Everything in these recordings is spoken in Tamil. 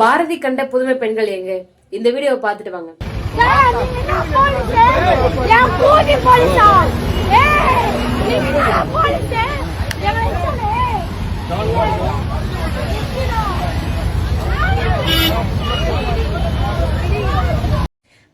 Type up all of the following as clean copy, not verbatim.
பாரதி கண்ட புதுமை பெண்கள் எங்க? இந்த வீடியோவை பார்த்துட்டு வாங்க.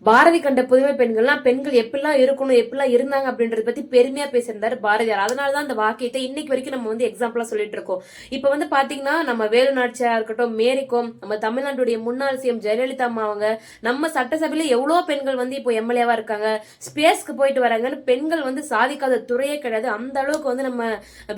பாரதி கண்ட புதுமை பெண்கள்லாம் பெண்கள் எப்படிலாம் இருக்கணும், எப்படிலாம் இருந்தாங்க அப்படின்றத பத்தி பெருமையா பேசியிருந்தாரு பாரதியார். அதனாலதான் அந்த வாக்கியத்தை இன்னைக்கு வரைக்கும் நம்ம எக்ஸாம்பிளா சொல்லிட்டு இருக்கோம். இப்ப பாத்தீங்கன்னா நம்ம வேலு நாச்சியா இருக்கட்டும், மேரிகோம், நம்ம தமிழ்நாட்டுடைய முன்னாள் சிஎம் ஜெயலலிதா அம்மா அவங்க, நம்ம சட்டசபையில எவ்வளவு பெண்கள் இப்போ எம்எல்ஏவா இருக்காங்க, ஸ்பேஸ்க்கு போயிட்டு வராங்கன்னு பெண்கள் சாதிக்காத துறையே கிடையாது. அந்த அளவுக்கு நம்ம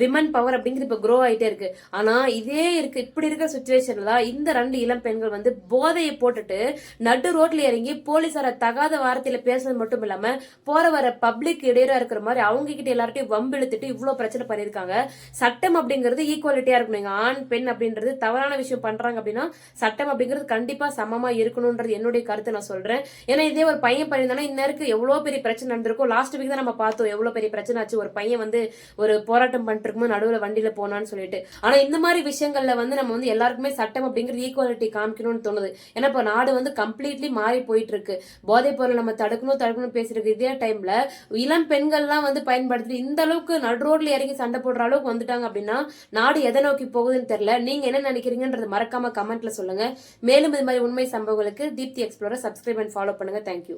விமன் பவர் அப்படிங்கிறது இப்ப க்ரோ ஆயிட்டே இருக்கு. ஆனா இதே இருக்கு, இப்படி இருக்கிற சுச்சுவேஷன்ல தான் இந்த 2 இளம் பெண்கள் போதையை போட்டுட்டு நடு ரோட்ல இறங்கி போலீசார தகாத வார்த்தையில பேசுறது மட்டும் இல்லாம போற வர பப்ளிக் இடையூறா இருக்கிற மாதிரி அவங்க கிட்ட எல்லார்ட்டையும் வம்பிழுத்துட்டு இவ்வளவு பிரச்சனை பண்ணிருக்காங்க. சட்டம் அப்படிங்கிறது ஈக்குவாலிட்டியா இருக்கணும். ஆண் பெண் அப்படின்றது தவறான விஷயம் பண்றாங்க அப்படின்னா சட்டம் அப்படிங்கிறது கண்டிப்பா சமமா இருக்கணும்ன்றது என்னுடைய கருத்தை நான் சொல்றேன். ஏன்னா இதே ஒரு பையன் பண்ணியிருந்தானா இந்நேருக்கு எவ்வளவு பெரிய பிரச்சனை நடந்திருக்கும். லாஸ்ட் வீக் தான் நம்ம பார்த்தோம் எவ்வளவு பெரிய பிரச்சனை ஆச்சு. ஒரு பையன் ஒரு போராட்டம் பண்ணிட்டு இருக்கும்போது நடுவுல வண்டியில போனான்னு சொல்லிட்டு. ஆனா இந்த மாதிரி விஷயங்கள்ல நம்ம எல்லாருக்குமே சட்டம் அப்படிங்கிறது ஈக்குவாலிட்டி காமிக்கணும்னு தோணுது. ஏன்னா இப்ப நாடு கம்ப்ளீட்லி மாறி போயிட்டு இருக்கு. போதை பொருள் நம்ம தடுக்கணும் பேசிருக்கு. இதே டைம்ல இளம் பெண்கள்லாம் பயன்படுத்தி இந்த அளவுக்கு நடு ரோட்ல இறங்கி சண்டை போடுற அளவுக்கு வந்துட்டாங்க அப்படின்னா நாடு எதை நோக்கி போகுதுன்னு தெரியல. நீங்க என்ன நினைக்கிறீங்கன்றது மறக்காம கமெண்ட்ல சொல்லுங்க. மேலும் இது மாதிரி உண்மை சம்பவங்களுக்கு Deepti explorer subscribe and follow பண்ணுங்க. தேங்க்யூ.